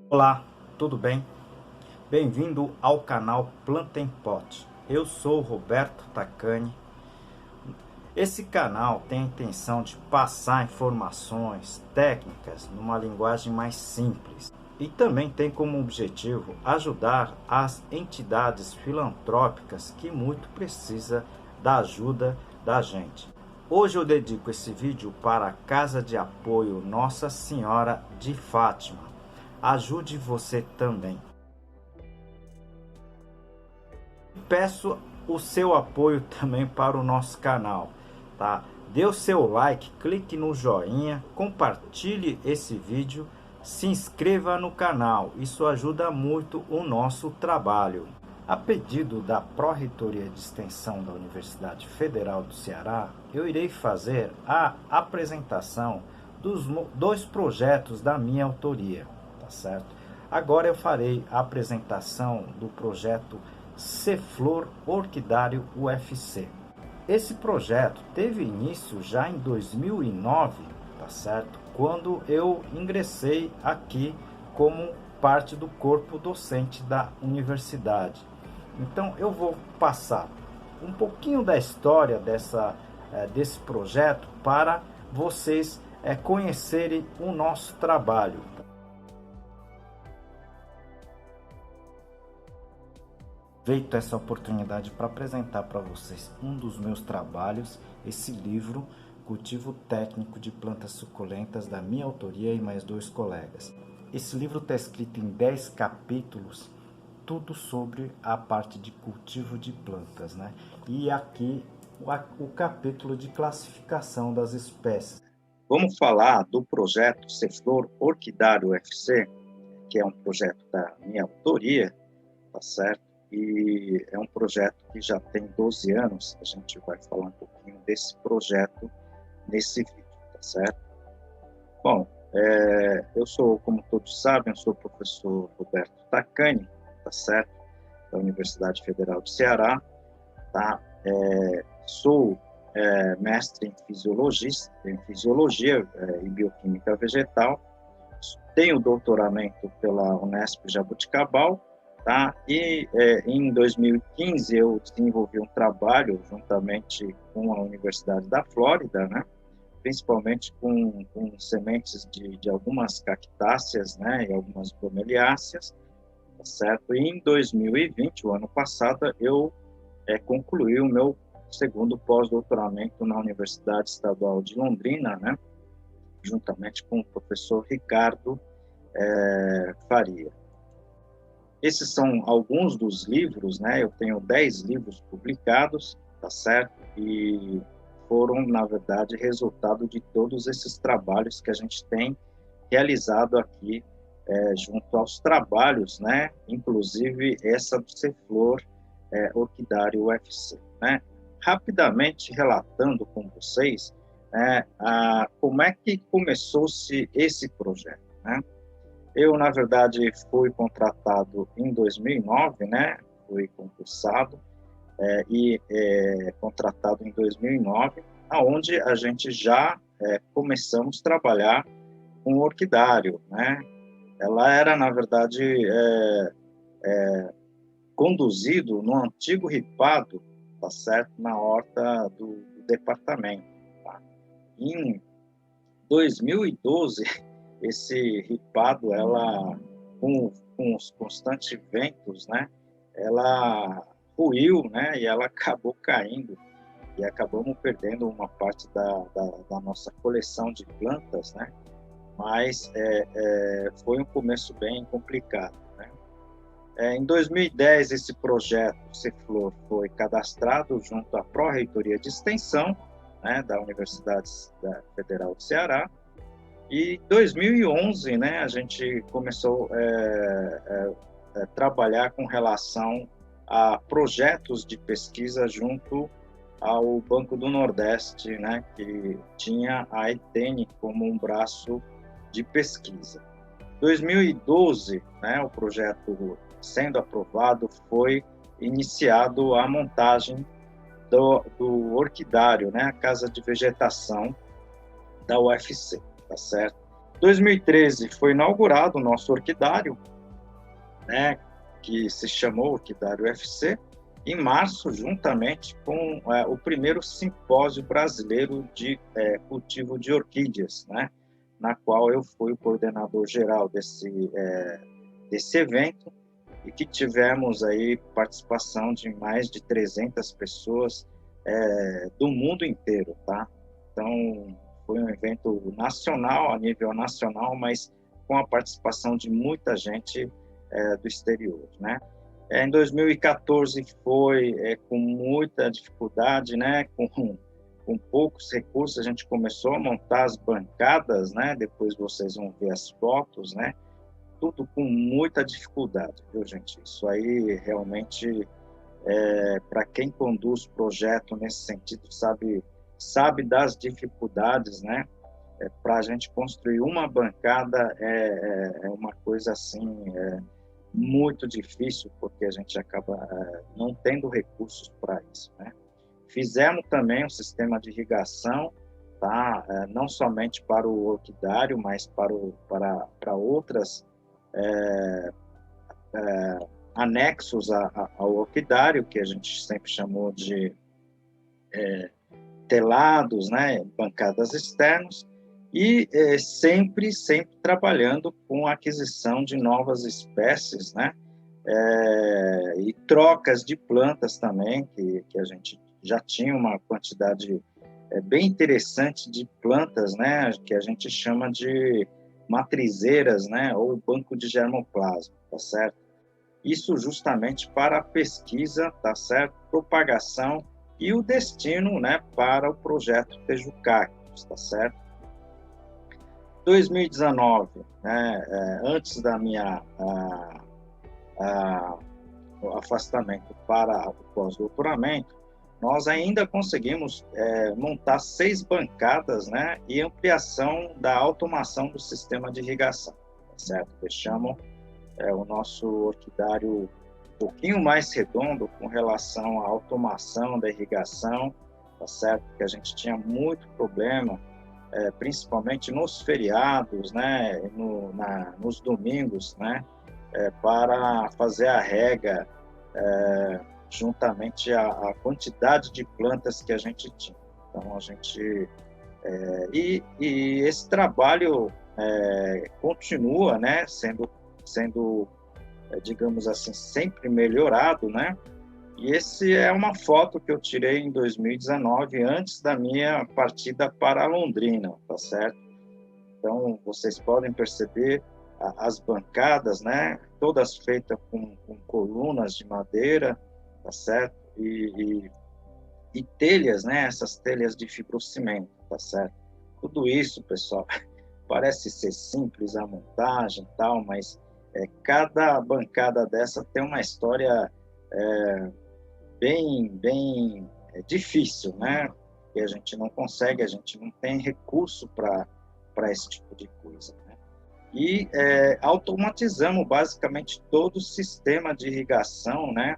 Olá, tudo bem? Bem-vindo ao canal Planta em Pot. Eu sou Roberto Tacani. Esse canal tem a intenção de passar informações técnicas numa linguagem mais simples e também tem como objetivo ajudar as entidades filantrópicas que muito precisa da ajuda da gente. Hoje eu dedico esse vídeo para a Casa de Apoio Nossa Senhora de Fátima. Ajude você também. Peço o seu apoio também para o nosso canal, tá? Dê o seu like, clique no joinha, compartilhe esse vídeo, se inscreva no canal, isso ajuda muito o nosso trabalho. A pedido da Pró-Reitoria de Extensão da Universidade Federal do Ceará, eu irei fazer a apresentação dos dois projetos da minha autoria, tá certo? Agora eu farei a apresentação do projeto Ceflor Orquidário UFC. Esse projeto teve início já em 2009, tá certo? Quando eu ingressei aqui como parte do corpo docente da universidade. Então eu vou passar um pouquinho da história desse projeto para vocês conhecerem o nosso trabalho. Aproveito essa oportunidade para apresentar para vocês um dos meus trabalhos, esse livro, Cultivo Técnico de Plantas Suculentas, da minha autoria e mais dois colegas. Esse livro está escrito em 10 capítulos, tudo sobre a parte de cultivo de plantas, né? E aqui o capítulo de classificação das espécies. Vamos falar do projeto Ceflor Orquidário UFC, que é um projeto da minha autoria, tá certo? E é um projeto que já tem 12 anos, a gente vai falar um pouquinho desse projeto nesse vídeo, tá certo? Bom, eu sou, como todos sabem, eu sou o professor Roberto Tacani, tá certo? Da Universidade Federal do Ceará, tá? Sou mestre em fisiologia e bioquímica vegetal, tenho doutoramento pela Unesp Jaboticabal, tá? E em 2015 eu desenvolvi um trabalho juntamente com a Universidade da Flórida, né? Principalmente com sementes de algumas cactáceas, né? E algumas bromeliáceas, tá certo? E em 2020, o ano passado, eu concluí o meu segundo pós-doutoramento na Universidade Estadual de Londrina, né? Juntamente com o professor Ricardo Faria. Esses são alguns dos livros, né? Eu tenho 10 livros publicados, tá certo? E foram, na verdade, resultado de todos esses trabalhos que a gente tem realizado aqui junto aos trabalhos, né? Inclusive essa do Ceflor Orquidário UFC, né? Rapidamente relatando com vocês, né, como é que começou-se esse projeto, né? Eu, na verdade, fui contratado em 2009, né? Fui concursado e contratado em 2009, aonde a gente já começamos a trabalhar com o orquidário, né? Ela era, na verdade, conduzido no antigo ripado, tá certo? Na horta do departamento, tá? Em 2012, esse ripado, ela, com os constantes ventos, né, ela ruiu, né, e ela acabou caindo, e acabamos perdendo uma parte da nossa coleção de plantas, né, mas foi um começo bem complicado, né. Em 2010, esse projeto Ceflor foi cadastrado junto à Pró-Reitoria de Extensão, né, da Universidade Federal do Ceará. E em 2011, né, a gente começou a trabalhar com relação a projetos de pesquisa junto ao Banco do Nordeste, né, que tinha a ETENE como um braço de pesquisa. Em 2012, né, o projeto sendo aprovado, foi iniciado a montagem do orquidário, né, a Casa de Vegetação da UFC, tá certo? 2013 foi inaugurado o nosso orquidário, né, que se chamou Orquidário UFC, em março, juntamente com o primeiro simpósio brasileiro de cultivo de orquídeas, né, na qual eu fui o coordenador geral desse evento, e que tivemos aí participação de mais de 300 pessoas do mundo inteiro, tá? Então, foi um evento nacional, a nível nacional, mas com a participação de muita gente do exterior, né? Em 2014 foi com muita dificuldade, né? Com poucos recursos, a gente começou a montar as bancadas, né? Depois vocês vão ver as fotos, né? Tudo com muita dificuldade, viu, gente? Isso aí realmente, para quem conduz projeto nesse sentido, sabe das dificuldades, né? Para a gente construir uma bancada é uma coisa assim muito difícil, porque a gente acaba não tendo recursos para isso, né? Fizemos também um sistema de irrigação, tá? Não somente para o orquidário, mas para outras anexos ao orquidário, que a gente sempre chamou de telados, né, bancadas externas, e sempre trabalhando com a aquisição de novas espécies, né, e trocas de plantas também, que a gente já tinha uma quantidade bem interessante de plantas, né, que a gente chama de matrizeiras, né, ou banco de germoplasma, tá certo? Isso justamente para a pesquisa, tá certo? Propagação e o destino, né, para o projeto Tejucactus, tá certo? 2019, né, antes da minha o afastamento para o pós-doutoramento, nós ainda conseguimos montar 6 bancadas, né, e ampliação da automação do sistema de irrigação, tá certo? Deixamos o nosso orquidário um pouquinho mais redondo com relação à automação da irrigação, tá certo? Porque a gente tinha muito problema, principalmente nos feriados, né, nos domingos, né, para fazer a rega juntamente à quantidade de plantas que a gente tinha. Então, a gente... e esse trabalho continua, né, sendo, digamos assim, sempre melhorado, né? E esse é uma foto que eu tirei em 2019, antes da minha partida para Londrina, tá certo? Então, vocês podem perceber as bancadas, né? Todas feitas com colunas de madeira, tá certo? E telhas, né? Essas telhas de fibrocimento, tá certo? Tudo isso, pessoal, parece ser simples a montagem e tal, mas cada bancada dessa tem uma história bem difícil, né? Que a gente não consegue, a gente não tem recurso para esse tipo de coisa, né? E automatizamos basicamente todo o sistema de irrigação, né?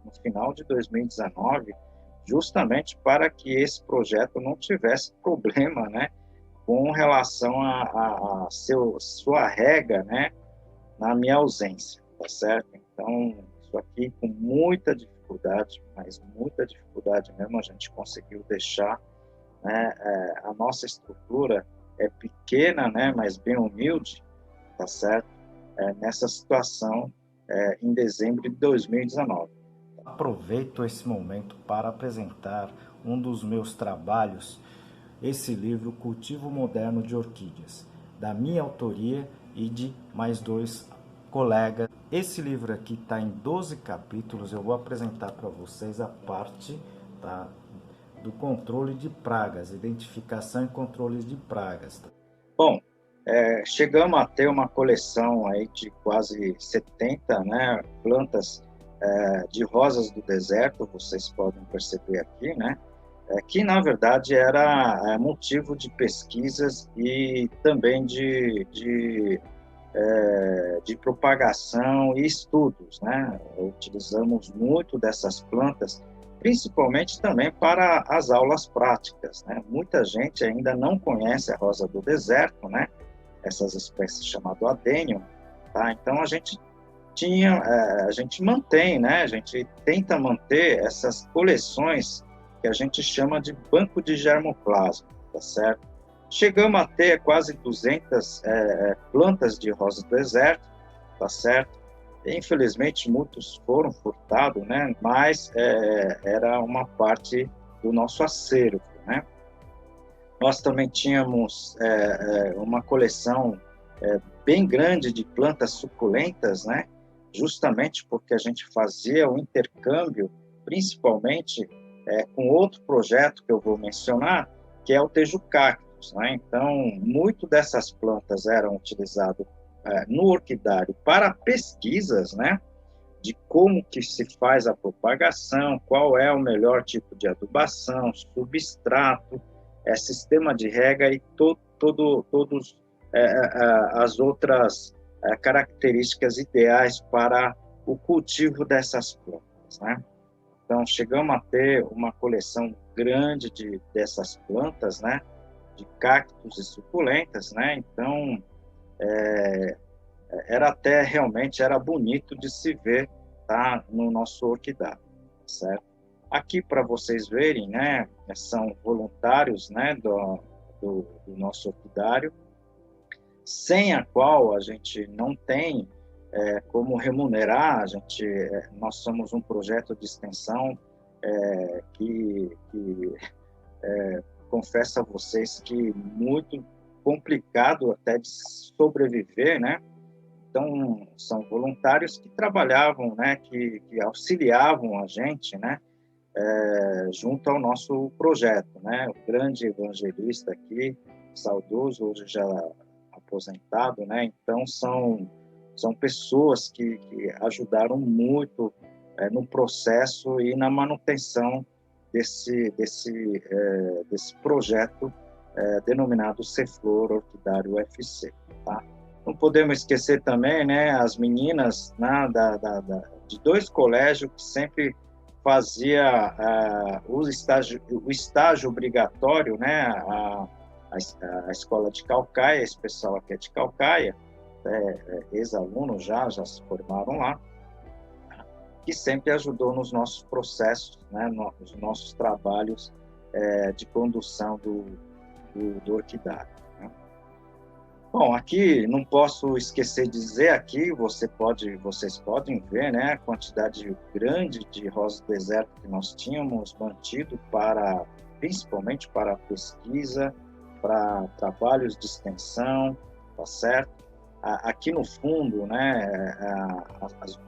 No final de 2019, justamente para que esse projeto não tivesse problema, né? Com relação a sua rega, né, na minha ausência, tá certo? Então, isso aqui com muita dificuldade, mas muita dificuldade mesmo, a gente conseguiu deixar, né, a nossa estrutura pequena, né, mas bem humilde, tá certo? Nessa situação, em dezembro de 2019. Aproveito esse momento para apresentar um dos meus trabalhos, esse livro Cultivo Moderno de Orquídeas, da minha autoria e de mais 2 colegas. Esse livro aqui está em 12 capítulos, eu vou apresentar para vocês a parte, tá, do controle de pragas, identificação e controle de pragas. Bom, chegamos a ter uma coleção aí de quase 70, né, plantas de rosas do deserto, vocês podem perceber aqui, né, que na verdade era motivo de pesquisas e também de propagação e estudos, né? Utilizamos muito dessas plantas principalmente também para as aulas práticas, né? Muita gente ainda não conhece a rosa do deserto, né? Essas espécies chamadas adênio, tá? Então a gente mantém, né? A gente tenta manter essas coleções que a gente chama de banco de germoplasma, tá certo? Chegamos a ter quase 200 plantas de rosa do deserto, tá certo? Infelizmente, muitos foram furtados, né? Mas era uma parte do nosso acervo, né? Nós também tínhamos uma coleção bem grande de plantas suculentas, né? Justamente porque a gente fazia o intercâmbio, principalmente com outro projeto que eu vou mencionar, que é o Tejucactus, né? Então, muito dessas plantas eram utilizadas no orquidário para pesquisas, né? De como que se faz a propagação, qual é o melhor tipo de adubação, substrato, sistema de rega e todos as outras características ideais para o cultivo dessas plantas, né? Então, chegamos a ter uma coleção grande dessas plantas, né? De cactos e suculentas, né? Então, era até realmente era bonito de se ver, tá, no nosso orquidário, certo? Aqui para vocês verem, né, são voluntários, né, do nosso orquidário, sem a qual a gente não tem como remunerar. Nós somos um projeto de extensão que confesso a vocês que muito complicado até de sobreviver, né? Então, são voluntários que trabalhavam, né, que auxiliavam a gente, né, junto ao nosso projeto, né? O grande evangelista aqui, saudoso, hoje já aposentado, né? Então, são pessoas que ajudaram muito no processo e na manutenção desse projeto denominado Ceflor Orquidário UFC, tá? Não podemos esquecer também, né, as meninas, né, de dois colégios que sempre fazia o estágio obrigatório, né, a escola de Caucaia, esse pessoal aqui é de Caucaia, ex-alunos já se formaram lá, que sempre ajudou nos nossos processos, né, nos nossos trabalhos de condução do orquidário. Bom, aqui não posso esquecer de dizer aqui, vocês podem ver, né, a quantidade grande de rosa do deserto que nós tínhamos mantido principalmente para pesquisa, para trabalhos de extensão, tá certo? Aqui no fundo, né, as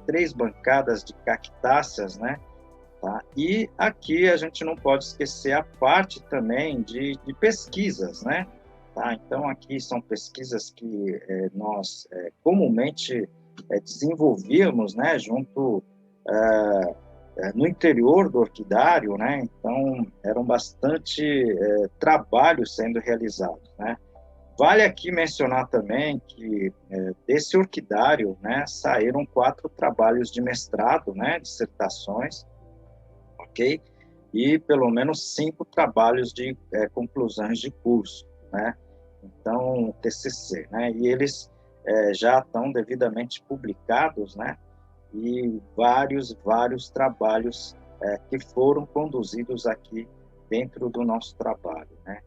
três bancadas de cactáceas, né, tá? E aqui a gente não pode esquecer a parte também de pesquisas, né? Tá? Então, aqui são pesquisas que nós comumente desenvolvíamos, né, junto no interior do orquidário, né? Então, eram bastante trabalhos sendo realizados, né? Vale aqui mencionar também que desse orquidário, né, saíram 4 trabalhos de mestrado, né, dissertações, ok? E pelo menos 5 trabalhos de conclusões de curso, né? Então, TCC, né? E eles já estão devidamente publicados, né? E vários trabalhos que foram conduzidos aqui dentro do nosso trabalho, né?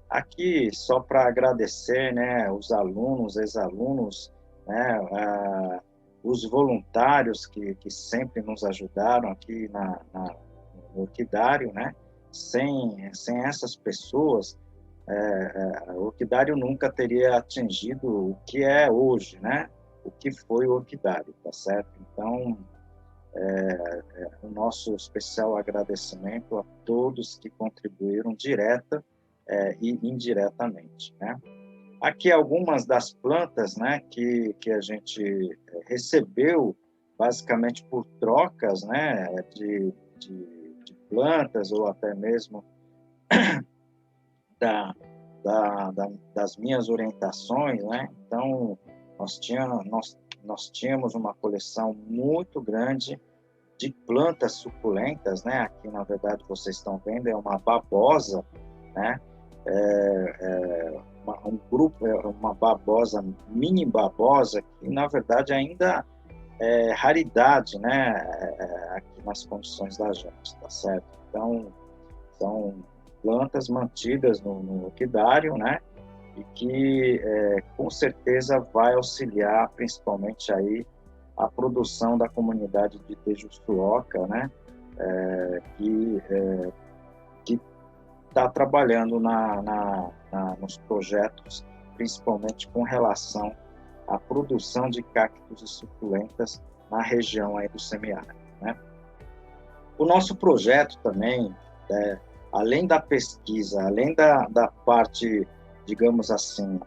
Aqui, só para agradecer, né, os alunos, ex-alunos, né, os voluntários que sempre nos ajudaram aqui no orquidário, né? Sem essas pessoas, o orquidário nunca teria atingido o que é hoje, né? O que foi o orquidário, tá certo? Então, o nosso especial agradecimento a todos que contribuíram direta e indiretamente, né? Aqui algumas das plantas, né, que a gente recebeu basicamente por trocas, né, de plantas ou até mesmo das minhas orientações, né? Então, nós tínhamos uma coleção muito grande de plantas suculentas, né? Aqui, na verdade, vocês estão vendo, é uma babosa, né? Uma babosa, mini babosa, que, na verdade, ainda é raridade, né? Aqui nas condições da gente, tá certo? Então, são plantas mantidas no orquidário, né? E que com certeza vai auxiliar principalmente aí a produção da comunidade de Tejuçuoca, né? Que está trabalhando nos projetos, principalmente com relação à produção de cactos e suculentas na região aí do semiárido, né? O nosso projeto também, além da pesquisa, além da parte, digamos assim,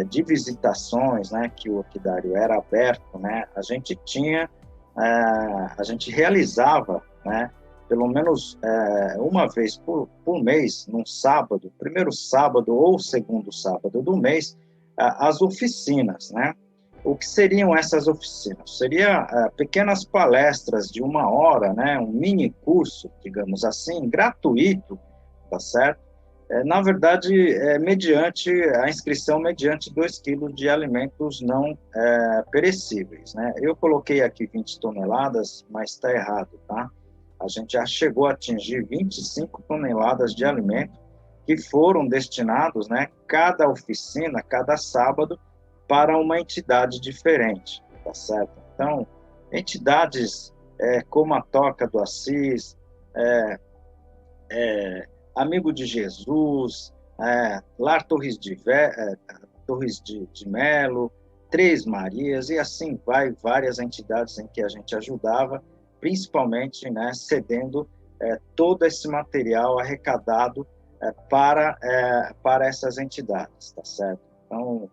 de visitações, né, que o orquidário era aberto, né, a gente realizava, né, pelo menos uma vez por mês, num sábado, primeiro sábado ou segundo sábado do mês, as oficinas, né? O que seriam essas oficinas? Seriam pequenas palestras de 1 hora, né? Um mini curso, digamos assim, gratuito, tá certo? Na verdade, mediante a inscrição mediante 2 quilos de alimentos não perecíveis, né? Eu coloquei aqui 20 toneladas, mas está errado, tá? A gente já chegou a atingir 25 toneladas de alimento que foram destinados, né, cada oficina, cada sábado, para uma entidade diferente, tá certo? Então, entidades como a Toca do Assis, Amigo de Jesus, Lar Torres de Melo, Três Marias, e assim vai, várias entidades em que a gente ajudava, principalmente, né, cedendo todo esse material arrecadado para essas entidades, tá certo? Então,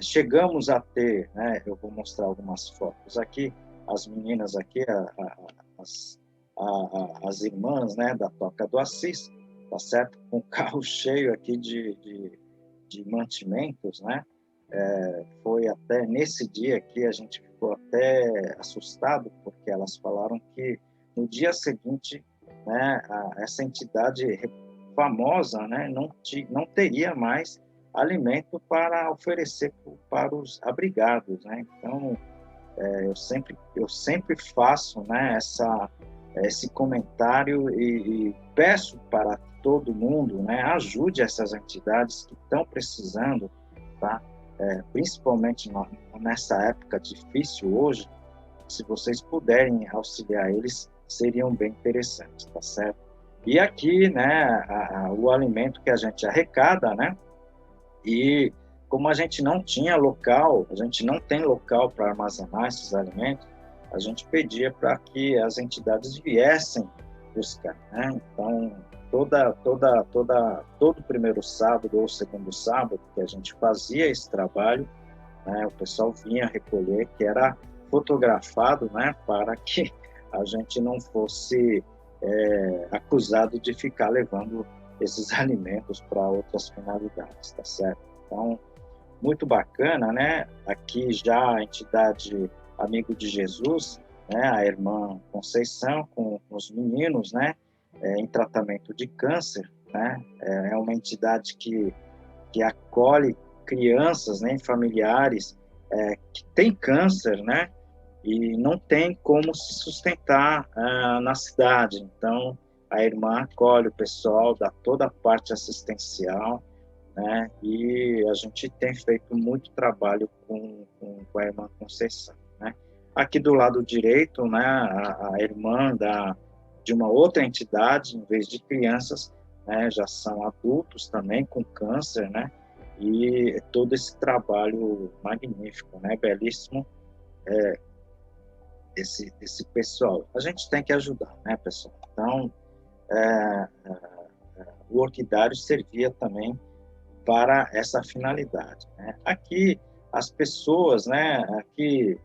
chegamos a ter, né, eu vou mostrar algumas fotos aqui, as meninas aqui, as irmãs, né, da Toca do Assis, tá certo? Com o carro cheio aqui de mantimentos, né? Foi até nesse dia que a gente ficou até assustado, porque elas falaram que no dia seguinte, né, essa entidade famosa, né, não teria mais alimento para oferecer para os abrigados, né? Então, eu sempre faço, né, esse comentário e peço para todo mundo, né, ajude essas entidades que estão precisando, tá? Principalmente nessa época difícil hoje, se vocês puderem auxiliar eles, seriam bem interessantes, tá certo? E aqui, né, o alimento que a gente arrecada, né, e como a gente não tinha local, a gente não tem local para armazenar esses alimentos, a gente pedia para que as entidades viessem buscar, né? Então, todo primeiro sábado ou segundo sábado que a gente fazia esse trabalho, né, o pessoal vinha recolher, que era fotografado, né, para que a gente não fosse acusado de ficar levando esses alimentos para outras finalidades, tá certo? Então, muito bacana, né? Aqui já a entidade Amigo de Jesus, né? A irmã Conceição com os meninos, né? Em tratamento de câncer, né? É uma entidade que acolhe crianças, né? Familiares que têm câncer, né? E não tem como se sustentar na cidade. Então, a irmã acolhe o pessoal, dá toda a parte assistencial, né? E a gente tem feito muito trabalho com a irmã Conceição, né? Aqui do lado direito, né, a irmã de uma outra entidade, em vez de crianças, né, já são adultos também com câncer, né? E todo esse trabalho magnífico, né, belíssimo, esse pessoal. A gente tem que ajudar, né, pessoal? Então, o orquidário servia também para essa finalidade, né? Aqui as pessoas, né? Aqui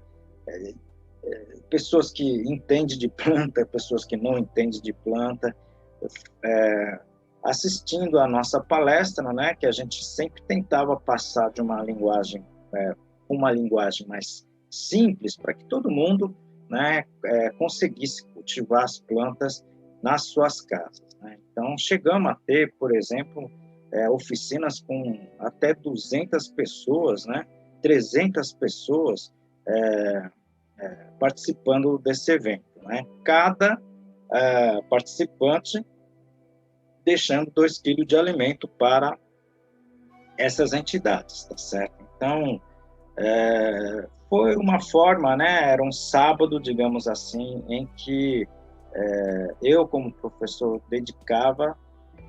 pessoas que entendem de planta, pessoas que não entendem de planta, assistindo a nossa palestra, né? Que a gente sempre tentava passar de uma linguagem mais simples para que todo mundo, né, conseguisse cultivar as plantas nas suas casas, né? Então, chegamos a ter, por exemplo, oficinas com até 200 pessoas, né, 300 pessoas participando desse evento, né? Cada participante deixando 2 quilos de alimento para essas entidades, tá certo? Então, foi uma forma, né? Era um sábado, digamos assim, em que eu, como professor, dedicava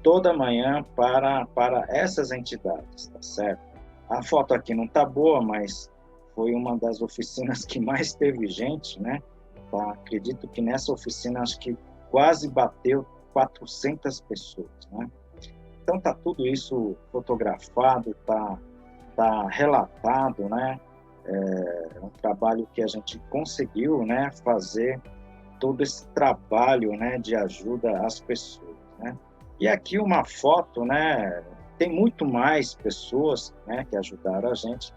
toda manhã para essas entidades, tá certo? A foto aqui não tá boa, mas foi uma das oficinas que mais teve gente, né? Tá? Acredito que nessa oficina, acho que quase bateu 400 pessoas, né? Então, tá tudo isso fotografado, tá relatado, né? É um trabalho que a gente conseguiu, né, fazer todo esse trabalho, né, de ajuda às pessoas, né? E aqui uma foto, né, tem muito mais pessoas, né, que ajudaram a gente,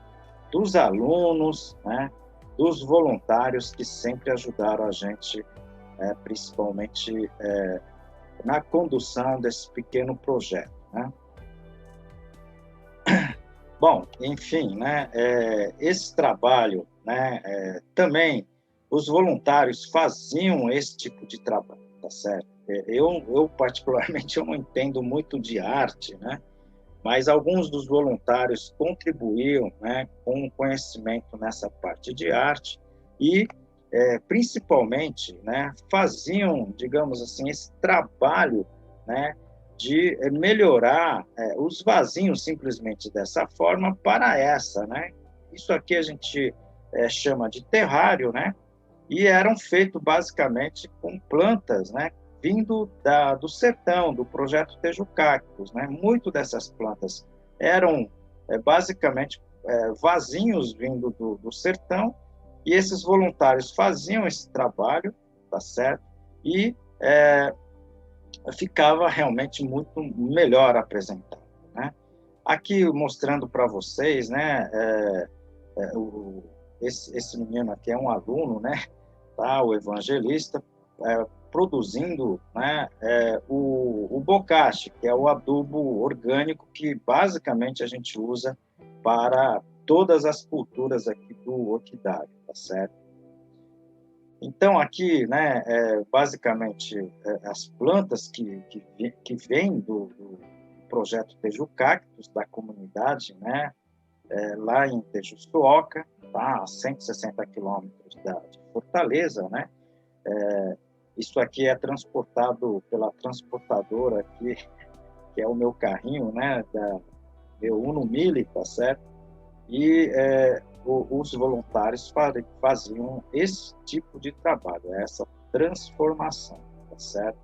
dos alunos, né, dos voluntários que sempre ajudaram a gente, principalmente na condução desse pequeno projeto, né? Bom, enfim, né, esse trabalho, né, também os voluntários faziam esse tipo de trabalho, tá certo? Eu particularmente, eu não entendo muito de arte, né, mas alguns dos voluntários contribuíam, né, com conhecimento nessa parte de arte e, principalmente, né, faziam, digamos assim, esse trabalho, né, de melhorar os vasinhos simplesmente dessa forma para essa, né? Isso aqui a gente chama de terrário, né? E eram feitos basicamente com plantas, né? Vindo do sertão, do projeto Tejucactus, né? Muito dessas plantas eram basicamente vasinhos vindo do sertão, e esses voluntários faziam esse trabalho, tá certo? E ficava realmente muito melhor apresentado, né? Aqui mostrando para vocês, né, esse menino aqui é um aluno, né, tá, o evangelista, produzindo, né, o bocashi, que é o adubo orgânico que basicamente a gente usa para todas as culturas aqui do orquidário, tá certo? Então, aqui, né, basicamente, as plantas que vêm do projeto Tejucactus, da comunidade, né, lá em Tejuçuoca, tá, a 160 quilômetros de Fortaleza, né, isso aqui é transportado pela transportadora aqui, que é o meu carrinho, né, da meu Uno Mille, tá certo? E os voluntários faziam esse tipo de trabalho, essa transformação, tá certo?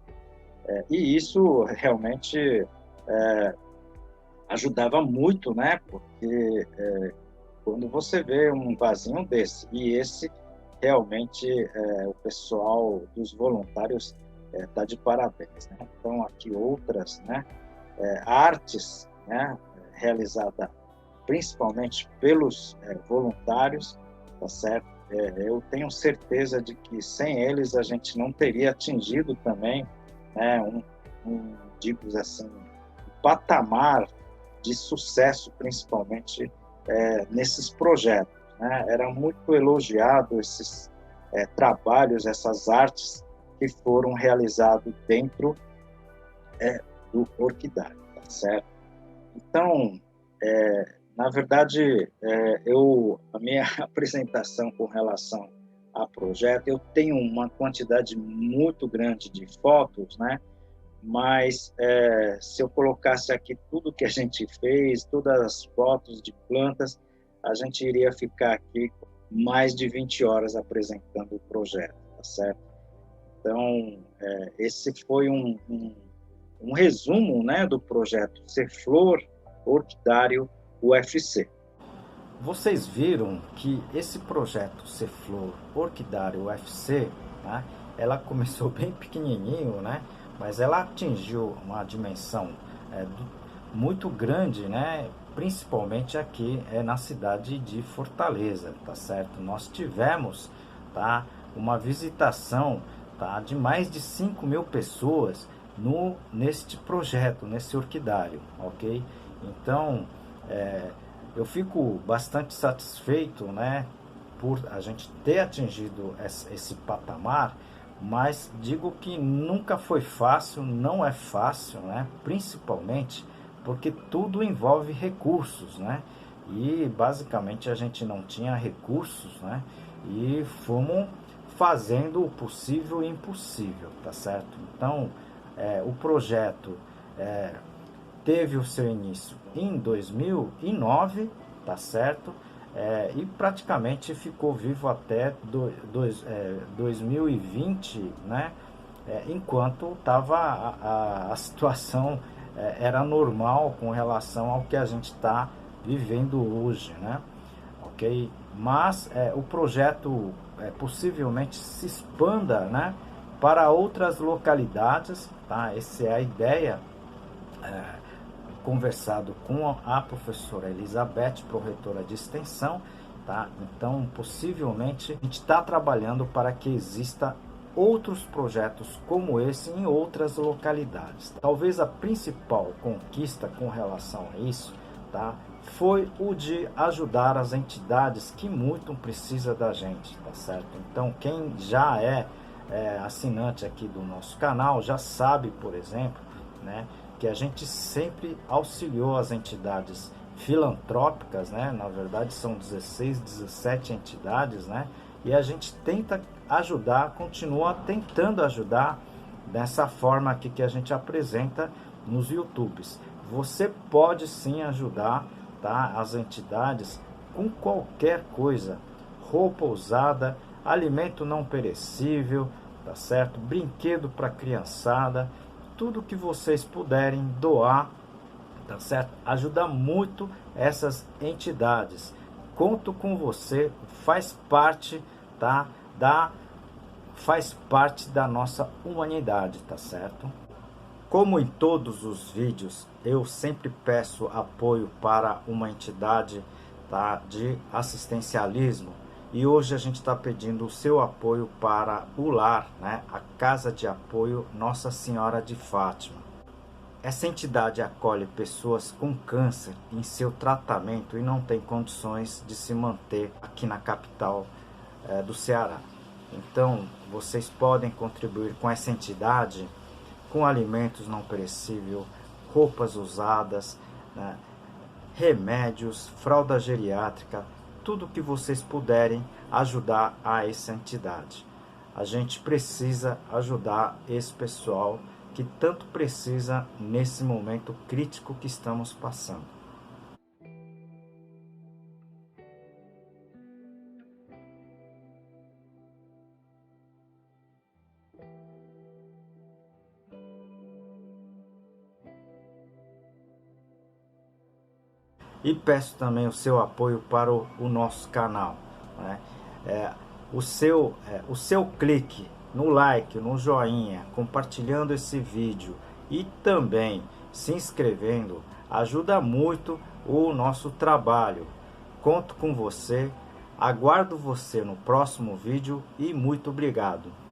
E isso realmente ajudava muito, né? Porque quando você vê um vasinho desse, e esse realmente o pessoal dos voluntários está de parabéns, né? Então, aqui outras, né, artes, né, realizadas principalmente pelos voluntários, tá certo? Eu tenho certeza de que sem eles a gente não teria atingido também, né, digamos assim, um patamar de sucesso, principalmente nesses projetos, né? Era muito elogiado esses trabalhos, essas artes que foram realizados dentro do orquidário, tá certo? Então, na verdade, a minha apresentação com relação ao projeto, eu tenho uma quantidade muito grande de fotos, né? Mas se eu colocasse aqui tudo que a gente fez, todas as fotos de plantas, a gente iria ficar aqui mais de 20 horas apresentando o projeto, tá certo? Então, esse foi um resumo, né, do projeto Ser Flor Orquidário UFC. Vocês viram que esse projeto Ser Flor Orquidário UFC, né, ela começou bem pequenininho, né, mas ela atingiu uma dimensão muito grande, né, principalmente aqui na cidade de Fortaleza, tá certo? Nós tivemos, tá, uma visitação, tá, de mais de 5.000 pessoas neste projeto, nesse orquidário, ok? Então, eu fico bastante satisfeito, né, por a gente ter atingido esse patamar, mas digo que nunca foi fácil, não é fácil, né, principalmente porque tudo envolve recursos, né, e basicamente a gente não tinha recursos, né, e fomos fazendo o possível e impossível, tá certo? Então, o projeto teve o seu início em 2009, tá certo? E praticamente ficou vivo até 2020, né? Enquanto tava a situação era normal com relação ao que a gente está vivendo hoje, né? Ok? Mas o projeto possivelmente se expanda, né, para outras localidades, tá? Essa é a ideia, conversado com a professora Elizabeth, proreitora de extensão, tá? Então, possivelmente, a gente está trabalhando para que exista outros projetos como esse em outras localidades. Talvez a principal conquista com relação a isso, tá, foi o de ajudar as entidades que muito precisa da gente, tá certo? Então, quem já é assinante aqui do nosso canal já sabe, por exemplo, né, que a gente sempre auxiliou as entidades filantrópicas, né? Na verdade são 16, 17 entidades, né? E a gente tenta ajudar, continua tentando ajudar dessa forma aqui que a gente apresenta nos YouTubes. Você pode sim ajudar, tá, as entidades com qualquer coisa, roupa usada, alimento não perecível, tá certo? Brinquedo para criançada, tudo que vocês puderem doar, tá certo? Ajuda muito essas entidades. Conto com você, faz parte, tá? Faz parte da nossa humanidade, tá certo? Como em todos os vídeos, eu sempre peço apoio para uma entidade, tá, de assistencialismo. E hoje a gente está pedindo o seu apoio para o lar, né, a Casa de Apoio Nossa Senhora de Fátima. Essa entidade acolhe pessoas com câncer em seu tratamento e não tem condições de se manter aqui na capital do Ceará. Então, vocês podem contribuir com essa entidade com alimentos não perecíveis, roupas usadas, né, remédios, fralda geriátrica, tudo que vocês puderem ajudar a essa entidade. A gente precisa ajudar esse pessoal que tanto precisa nesse momento crítico que estamos passando. E peço também o seu apoio para o nosso canal, né? O seu clique no like, no joinha, compartilhando esse vídeo e também se inscrevendo ajuda muito o nosso trabalho. Conto com você, aguardo você no próximo vídeo e muito obrigado.